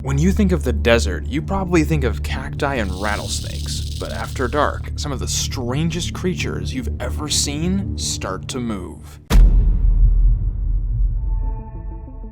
When you think of the desert, you probably think of cacti and rattlesnakes, but after dark, some of the strangest creatures you've ever seen start to move.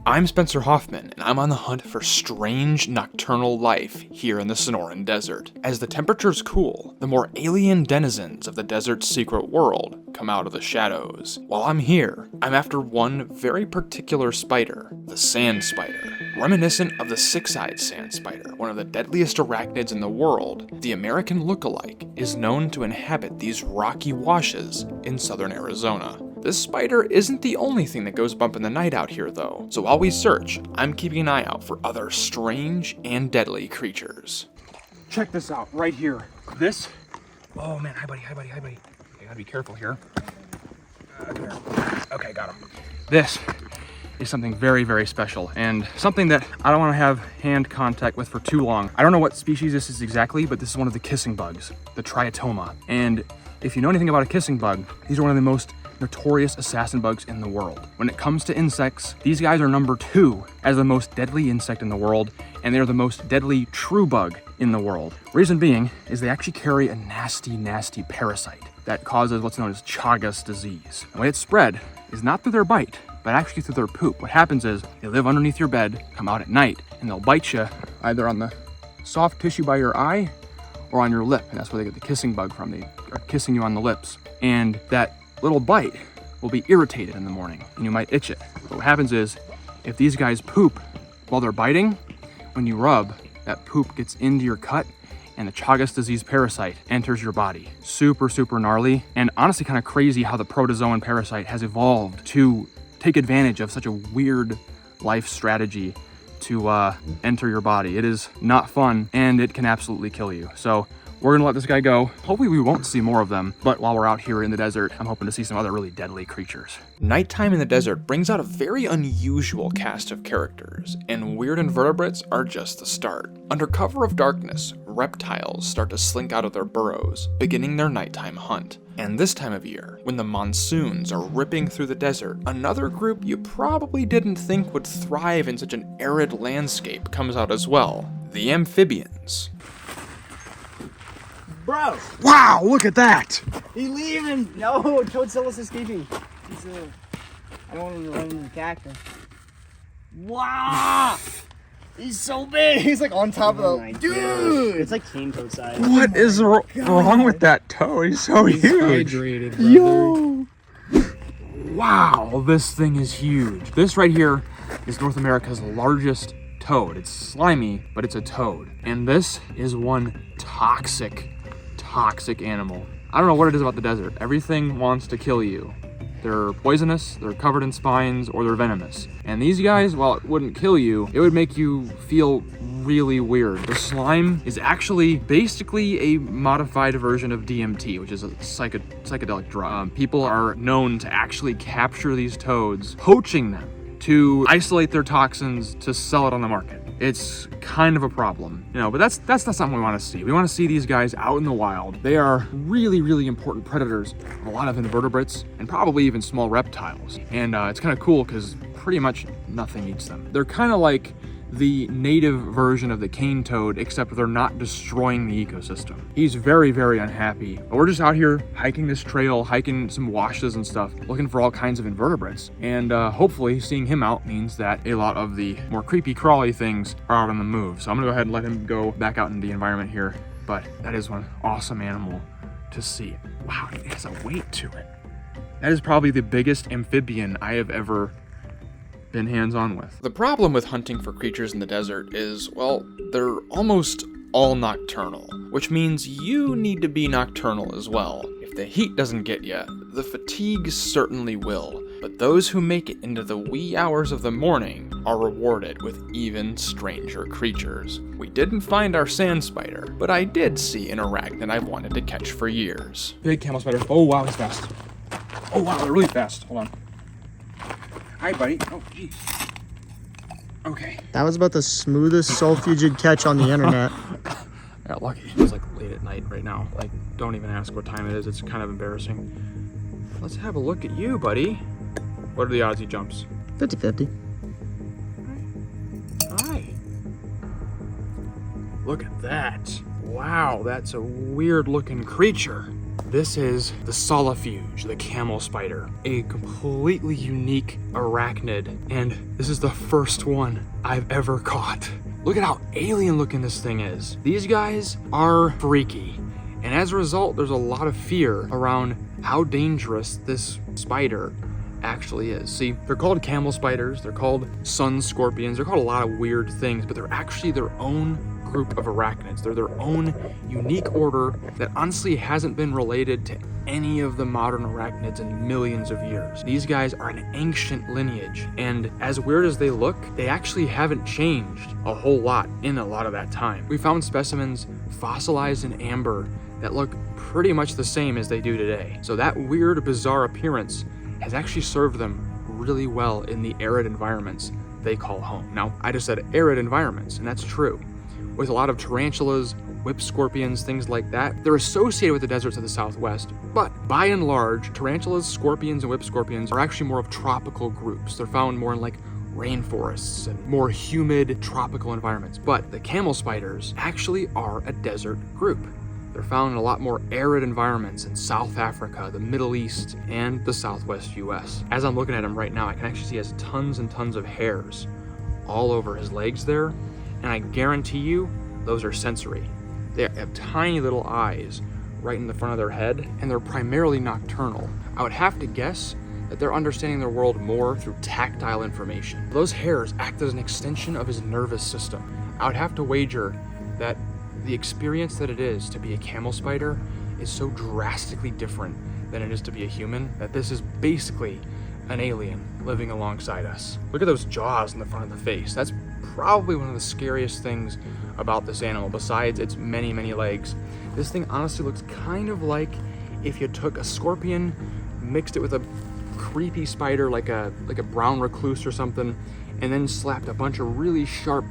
I'm Spencer Hoffman, and I'm on the hunt for strange nocturnal life here in the Sonoran Desert. As the temperatures cool, the more alien denizens of the desert's secret world come out of the shadows. While I'm here, I'm after one very particular spider, the sand spider. Reminiscent of the six-eyed sand spider, one of the deadliest arachnids in the world, the American look-alike is known to inhabit these rocky washes in southern Arizona. This spider isn't the only thing that goes bump in the night out here though, so while we search, I'm keeping an eye out for other strange and deadly creatures. Check this out, right here. This, oh man, hi buddy. I gotta be careful here. Okay, got him. This is something very, very special and something that I don't want to have hand contact with for too long. I don't know what species this is exactly, but this is one of the kissing bugs, the triatoma. And if you know anything about a kissing bug, these are one of the most notorious assassin bugs in the world. When it comes to insects, these guys are number 2 as the most deadly insect in the world, and they're the most deadly true bug in the world. Reason being is they actually carry a nasty, nasty parasite that causes what's known as Chagas disease. The way it's spread is not through their bite, but actually through their poop. What happens is they live underneath your bed, come out at night, and they'll bite you either on the soft tissue by your eye or on your lip, and that's where they get the kissing bug from. They are kissing you on the lips, and that little bite will be irritated in the morning and you might itch it. But what happens is if these guys poop while they're biting, when you rub, that poop gets into your cut and the Chagas disease parasite enters your body. Super, super gnarly, and honestly kind of crazy how the protozoan parasite has evolved to take advantage of such a weird life strategy to enter your body. It is not fun and it can absolutely kill you. So we're gonna let this guy go. Hopefully we won't see more of them, but while we're out here in the desert, I'm hoping to see some other really deadly creatures. Nighttime in the desert brings out a very unusual cast of characters, and weird invertebrates are just the start. Under cover of darkness, reptiles start to slink out of their burrows, beginning their nighttime hunt. And this time of year, when the monsoons are ripping through the desert, another group you probably didn't think would thrive in such an arid landscape comes out as well, the amphibians. Bro! Wow, look at that! He's leaving! No, Toadsilla's escaping. I don't want him to run into the cactus. Wow! He's so big! He's like on top of the... Dude! It's like cane toad size. What is wrong with that toad? He's so huge! Hydrated, brother. Yo! Wow, this thing is huge. This right here is North America's largest toad. It's slimy, but it's a toad. And this is one toxic animal. I don't know what it is about the desert. Everything wants to kill you. They're poisonous, they're covered in spines, or they're venomous. And these guys, while it wouldn't kill you, it would make you feel really weird. The slime is actually basically a modified version of DMT, which is a psychedelic drug. People are known to actually capture these toads, poaching them to isolate their toxins to sell it on the market. It's kind of a problem, you know, but that's not something we want to see. We want to see these guys out in the wild. They are really, really important predators of a lot of invertebrates and probably even small reptiles. And it's kind of cool because pretty much nothing eats them. They're kind of like the native version of the cane toad, except they're not destroying the ecosystem. He's very, very unhappy. But we're just out here hiking this trail, hiking some washes and stuff, looking for all kinds of invertebrates. And hopefully seeing him out means that a lot of the more creepy crawly things are out on the move. So I'm gonna go ahead and let him go back out in the environment here. But that is one awesome animal to see. Wow, it has a weight to it. That is probably the biggest amphibian I have ever been hands-on with. The problem with hunting for creatures in the desert is, well, they're almost all nocturnal, which means you need to be nocturnal as well. If the heat doesn't get you, the fatigue certainly will, but those who make it into the wee hours of the morning are rewarded with even stranger creatures. We didn't find our sand spider, but I did see an arachnid I've wanted to catch for years. Big camel spider. Oh wow, he's fast. Oh wow, they're really fast. Hold on. Hi, buddy. Oh, jeez. Okay. That was about the smoothest sulfugid catch on the internet. I got lucky. It's like late at night right now. Like, don't even ask what time it is. It's kind of embarrassing. Let's have a look at you, buddy. What are the odds he jumps? 50-50. Hi. Look at that. Wow, that's a weird looking creature. This is the solifuge, the camel spider, a completely unique arachnid, and this is the first one I've ever caught. Look at how alien looking this thing is. These guys are freaky, and as a result, there's a lot of fear around how dangerous this spider actually is. See, they're called camel spiders, they're called sun scorpions, they're called a lot of weird things, but they're actually their own group of arachnids. They're their own unique order that honestly hasn't been related to any of the modern arachnids in millions of years. These guys are an ancient lineage, and as weird as they look, they actually haven't changed a whole lot in a lot of that time. We found specimens fossilized in amber that look pretty much the same as they do today. So that weird, bizarre appearance has actually served them really well in the arid environments they call home. Now, I just said arid environments, and that's true. With a lot of tarantulas, whip scorpions, things like that, they're associated with the deserts of the Southwest, but by and large, tarantulas, scorpions, and whip scorpions are actually more of tropical groups. They're found more in like rainforests and more humid tropical environments. But the camel spiders actually are a desert group. They're found in a lot more arid environments in South Africa, the Middle East, and the Southwest US. As I'm looking at him right now, I can actually see he has tons and tons of hairs all over his legs there, and I guarantee you, those are sensory. They have tiny little eyes right in the front of their head, and they're primarily nocturnal. I would have to guess that they're understanding their world more through tactile information. Those hairs act as an extension of his nervous system. I would have to wager that the experience that it is to be a camel spider is so drastically different than it is to be a human that this is basically an alien living alongside us. Look at those jaws in the front of the face. That's probably one of the scariest things about this animal, besides its many, many legs. This thing honestly looks kind of like if you took a scorpion, mixed it with a creepy spider like a brown recluse or something, and then slapped a bunch of really sharp,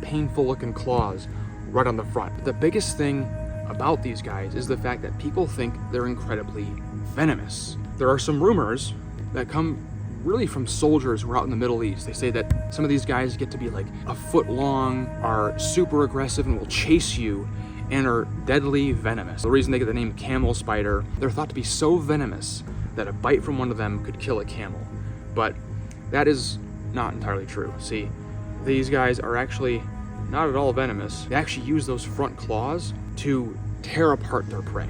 painful looking claws right on the front. The biggest thing about these guys is the fact that people think they're incredibly venomous. There are some rumors that come really from soldiers who are out in the Middle East. They say that some of these guys get to be like a foot long, are super aggressive and will chase you, and are deadly venomous. The reason they get the name camel spider, they're thought to be so venomous that a bite from one of them could kill a camel. But that is not entirely true. See, these guys are actually not at all venomous. They actually use those front claws to tear apart their prey.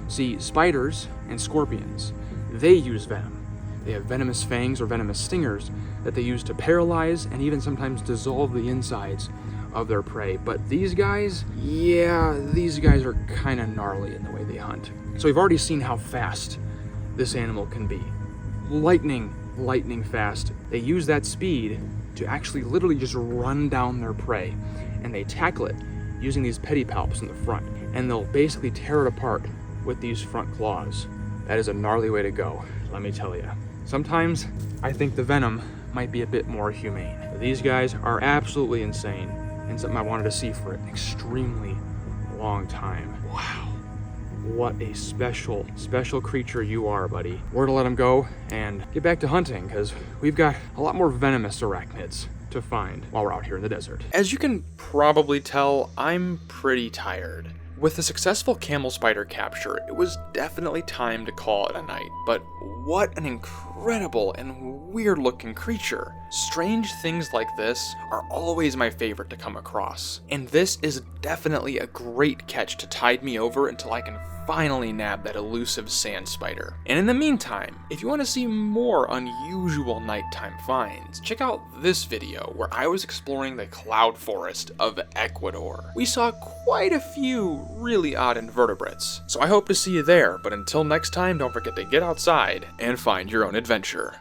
See, spiders and scorpions, they use venom. They have venomous fangs or venomous stingers that they use to paralyze and even sometimes dissolve the insides of their prey. But these guys, yeah, these guys are kind of gnarly in the way they hunt. So we've already seen how fast this animal can be. Lightning fast. They use that speed to actually literally just run down their prey, and they tackle it using these pedipalps in the front, and they'll basically tear it apart with these front claws. That is a gnarly way to go, let me tell you. Sometimes I think the venom might be a bit more humane. But these guys are absolutely insane, and something I wanted to see for an extremely long time. Wow. What a special creature you are, buddy. We're gonna let him go and get back to hunting, because we've got a lot more venomous arachnids to find while we're out here in the desert. As you can probably tell, I'm pretty tired. With the successful camel spider capture, it was definitely time to call it a night, but what an incredible and weird looking creature. Strange things like this are always my favorite to come across, and this is definitely a great catch to tide me over until I can finally nab that elusive sand spider. And in the meantime, if you want to see more unusual nighttime finds, check out this video where I was exploring the cloud forest of Ecuador. We saw quite a few really odd invertebrates, so I hope to see you there, but until next time, don't forget to get outside and find your own adventure.